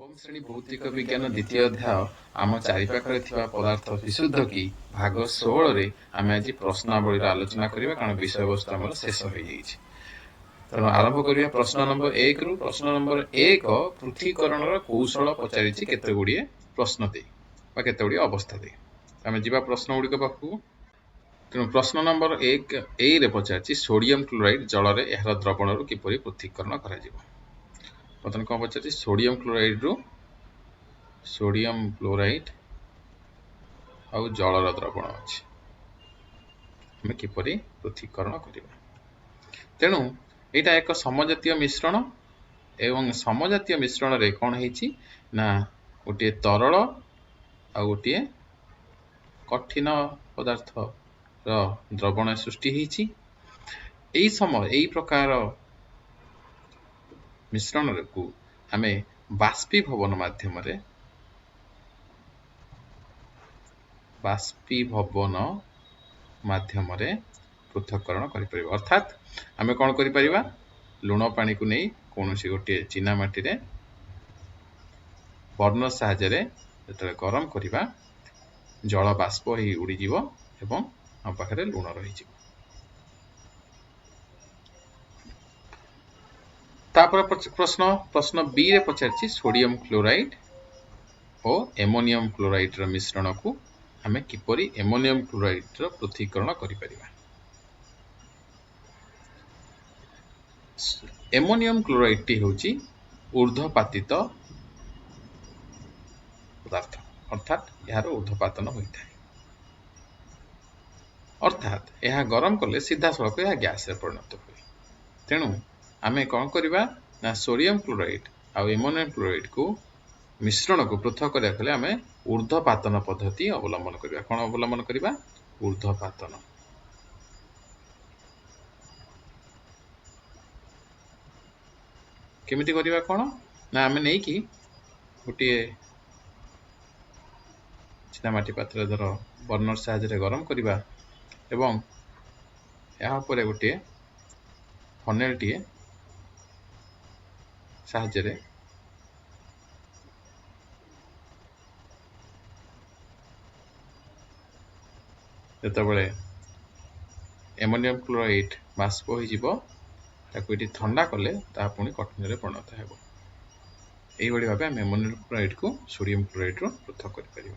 नवम श्रेणी भौतिक विज्ञान द्वितीय अध्याय आम चारिपाखरे थिबा पदार्थ विशुद्ध की भाग 16 रे आमे आज प्रश्नावली आलोचना करिबा कारण विषय वस्तु हमर शेष हो जाइछि। तेणु आरंभ करिया प्रश्न नंबर 1 रु। प्रश्न नंबर 1 पृथ्वीकरण रो कौशल पचारिछि केते गुडिए प्रश्न दे बा केते गुडिए अवस्था दे। आमे जिबा प्रश्न गुडी पाखु। तेणु प्रश्न नंबर 1 ए रे पचारिछि सोडियम क्लोराइड जल रे एହାର द्रवण रु किपरि पृथ्वीकरण करा जिवो। बतन कोन पचारिछि सोडियम क्लोराइड रु सोडियम क्लोराइड आउ जलर द्रवण अच्छे आम किपरि पृथ्वीकरण करिबा। तेणु एटा एक समजातीय मिश्रण एवं समजातीय मिश्रण रे कोन हेछि ना गोटे तरल आ गोटे कठिन पदार्थ रो द्रवण सृष्टि हेछि। एई समय एई प्रकार मिश्रण को आमे बाष्पीभवन माध्यम रे पृथक्करण करि परिबा। अर्थात आमे कोन करि परिबा लुण पानी को नै कोनोसी गोटे चीना माटी रे बर्नर सहायता रे जतले गरम करिबा जल बाष्प ही उड़ी जीवो एवं हम पाखरे लुण रहि जीवो। तापर प्रश्न बी रे पचारछि सोडियम क्लोराइड और एमोनियम क्लोराइड रो मिश्रण को हमें किपरि एमोनियम क्लोराइड रो पृथक्करण करि परिबा। एमोनियम क्लोराइड टी होछि ऊर्ध्वपातित पदार्थ अर्थात यार ऊर्ध्वपातन होइथाय। अर्थात यह गरम कले सीधा सड़क यह गैस रे परिणत हुए। तेणु आमे कोन करिबा ना सोडियम क्लोराइड आ एमोनियम क्लोराइड को मिश्रण को पृथक करिया कले आमे ऊर्ध्वपातन पद्धति अवलंबन करिबा। कोन अवलंबन करिबा ऊर्ध्वपातन। केमिति करिबा कोन ना आमे नै कि गोटे चिना माटी पात्र धर बर्नर सहायता रे गरम करिबा एवं यहाँ पर गोटे फनेल टी साहाय्य रे जतबेले एमोनियम क्लोराइड बाष्प हो जीवो ताको एटी ठंडा कले ता पुनी कठिन रे परिणत हेबो। एई बडी भाबे हम एमोनियम क्लोराइड को सोडियम क्लोराइड रो पृथक करि परिबा।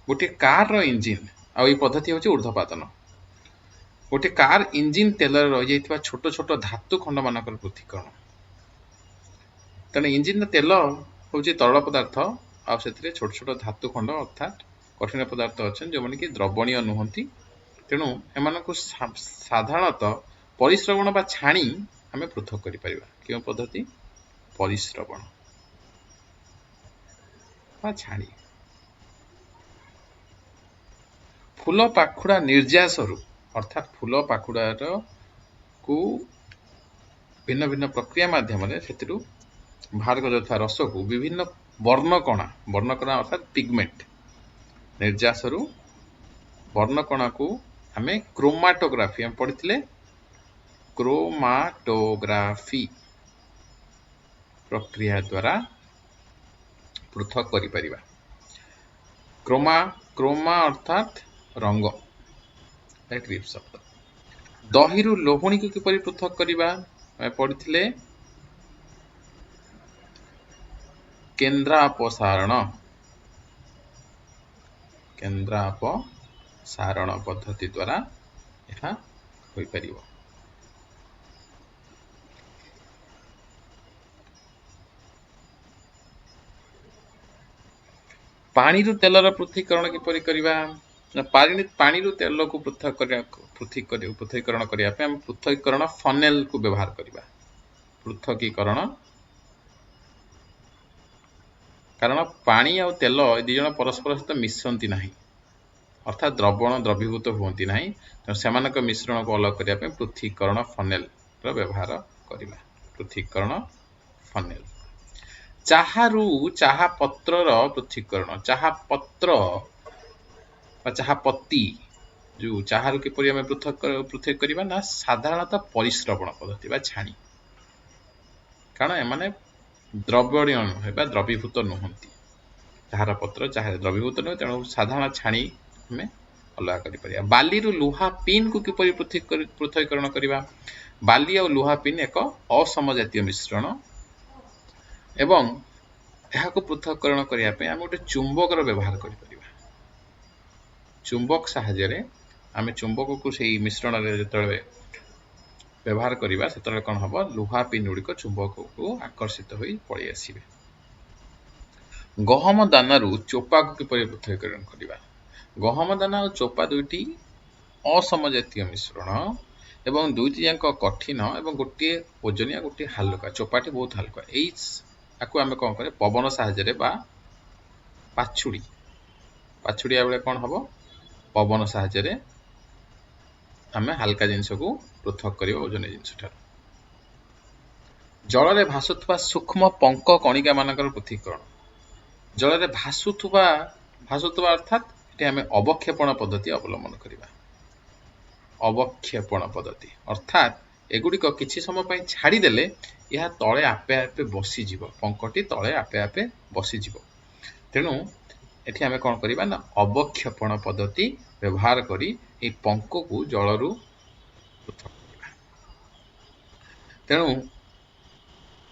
गोटे कार रो इंजिन आ ई पद्धति होची ऊर्ध्वपातन। गोटे कार इंजिन तेल रे रहि जाइतबा छोट छोट धातु खंड मानकर पृथक्करण। तने इंजिन तेल होची तरल पदार्थ आ सेतिरे छोट छोट धातु खंड अर्थात कठिन पदार्थ अछन जो माने कि द्रवणीय नुहंती। तेणु एमानको साधारणतः परिश्रवण बा छाणी हमें पृथक करि परिबा। केउ पद्धति परिश्रवण बा छाणी। फूल पाखुड़ा निर्यासरु अर्थात फूल पाखुड़ार को भिन्न भिन्न प्रक्रिया माध्यम रे सेतिरु बाहर करथार रस को विभिन्न वर्णकणा अर्थात पिगमेंट निर्यासरु वर्णकणा को हमें क्रोमाटोग्राफी हम पढ़िथिले क्रोमाटोग्राफी प्रक्रिया द्वारा पृथक करि परिबा। क्रोमा अर्थात रंग ग्रीप शब्द। दहीरु लोहणी को किपरि पृथक करिबा पढ़िथिले केन्द्रापसारण पद्धति द्वारा यह होई परिबो। पानी रु तेलर पृथक्करण किपरि करिबा पानी रु तेल को पृथक्करण करिया पे हम पृथक्करण फनेल को व्यवहार करिबा। पृथकीकरण कारण पानी आ तेल ए दि जण परस्पर सहित मिसंती नाही अर्थात द्रवण द्रवीभूत होती नाही। तो सेमानक मिश्रण को अलग करिया पे पृथक्करण फनेल रो व्यवहार करिबा। पृथक्करण फनेल। चाहारु चाहा पत्र रो पृथक्करण चाहा पत्र बा चाहा पत्ती जो चाहारु किपरि हमें पृथक करिबा ना साधारणतः परिश्रवण पद्धति बा छाणी। कारण एमाने ଦ୍ରବଣୀୟ ନୁହେଁ ବା ଦ୍ରବୀଭୂତ ନୁହନ୍ତି। ଚାହାର ପତ୍ର ଚାହାରେ ଦ୍ରବୀଭୂତ ନୁହେଁ, ତେଣୁ ସାଧାରଣ ଛାଣି ଆମେ ଅଲଗା କରିପାରିବା। ବାଲିରୁ ଲୁହା ପିନ୍କୁ କିପରି ପୃଥକୀକରଣ କରିବା? ବାଲି ଆଉ ଲୁହା ପିନ୍ ଏକ ଅସମଜାତୀୟ ମିଶ୍ରଣ ଏବଂ ଏହାକୁ ପୃଥକୀକରଣ କରିବା ପାଇଁ ଆମେ ଗୋଟେ ଚୁମ୍ବକର ବ୍ୟବହାର କରିପାରିବା। ଚୁମ୍ବକ ସାହାଯ୍ୟରେ ଆମେ ଚୁମ୍ବକକୁ ସେଇ ମିଶ୍ରଣରେ ଯେତେବେଳେ ବ୍ୟବହାର କରିବା ସେତେବେଳେ କ'ଣ ହେବ, ଲୁହା ପିନ୍ ଗୁଡ଼ିକ ଚୁମ୍ବକକୁ ଆକର୍ଷିତ ହୋଇ ପଳେଇ ଆସିବେ। ଗହମ ଦାନାରୁ ଚୋପାକୁ କିପରି ପୃଥକୀକରଣ କରିବା? ଗହମ ଦାନା ଆଉ ଚୋପା ଦୁଇଟି ଅସମଜାତୀୟ ମିଶ୍ରଣ ଏବଂ ଦୁଇଟି ଯାକ କଠିନ ଏବଂ ଗୋଟିଏ ଓଜନିଆ ଗୋଟିଏ ହାଲୁକା, ଚୋପାଟି ବହୁତ ହାଲୁକା। ଏହାକୁ ଆମେ କ'ଣ କରିବା, ପବନ ସାହାଯ୍ୟରେ ବା ପାଛୁଡ଼ିବା ବେଳେ କ'ଣ ହେବ, ପବନ ସାହାଯ୍ୟରେ ଆମେ ହାଲକା ଜିନିଷକୁ ପୃଥକ କରିବା ଓଜନିଆ ଜିନିଷଠାରୁ। ଜଳରେ ଭାସୁଥିବା ସୂକ୍ଷ୍ମ ପଙ୍କ କଣିକା ମାନଙ୍କର ପୃଥକୀକରଣ। ଜଳରେ ଭାସୁଥିବା ଅର୍ଥାତ୍ ଏଠି ଆମେ ଅବକ୍ଷେପଣ ପଦ୍ଧତି ଅବଲମ୍ବନ କରିବା। ଅବକ୍ଷେପଣ ପଦ୍ଧତି ଅର୍ଥାତ୍ ଏଗୁଡ଼ିକ କିଛି ସମୟ ପାଇଁ ଛାଡ଼ିଦେଲେ ଏହା ତଳେ ଆପେ ଆପେ ବସିଯିବ, ପଙ୍କଟି ତଳେ ଆପେ ଆପେ ବସିଯିବ। ତେଣୁ ଏଠି ଆମେ କ'ଣ କରିବା ନା ଅବକ୍ଷେପଣ ପଦ୍ଧତି ବ୍ୟବହାର କରି ଏହି ପଙ୍କକୁ ଜଳରୁ ପୃଥକ କରିବା। ତେଣୁ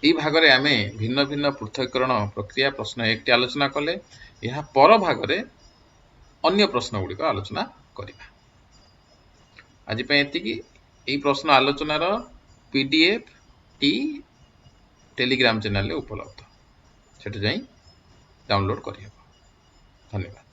ଏହି ଭାଗରେ ଆମେ ଭିନ୍ନ ଭିନ୍ନ ପୃଥକୀକରଣ ପ୍ରକ୍ରିୟା ପ୍ରଶ୍ନ 1ଟି ଆଲୋଚନା କଲେ। ଏହା ପର ଭାଗରେ ଅନ୍ୟ ପ୍ରଶ୍ନ ଗୁଡ଼ିକ ଆଲୋଚନା କରିବା। ଆଜି ପାଇଁ ଏତିକି। ଏହି ପ୍ରଶ୍ନ ଆଲୋଚନାର PDF ଟି ଟେଲିଗ୍ରାମ ଚ୍ୟାନେଲରେ ଉପଲବ୍ଧ, ସେଠି ଯାଇ ଡାଉନଲୋଡ୍ କରିହେବ। ଧନ୍ୟବାଦ।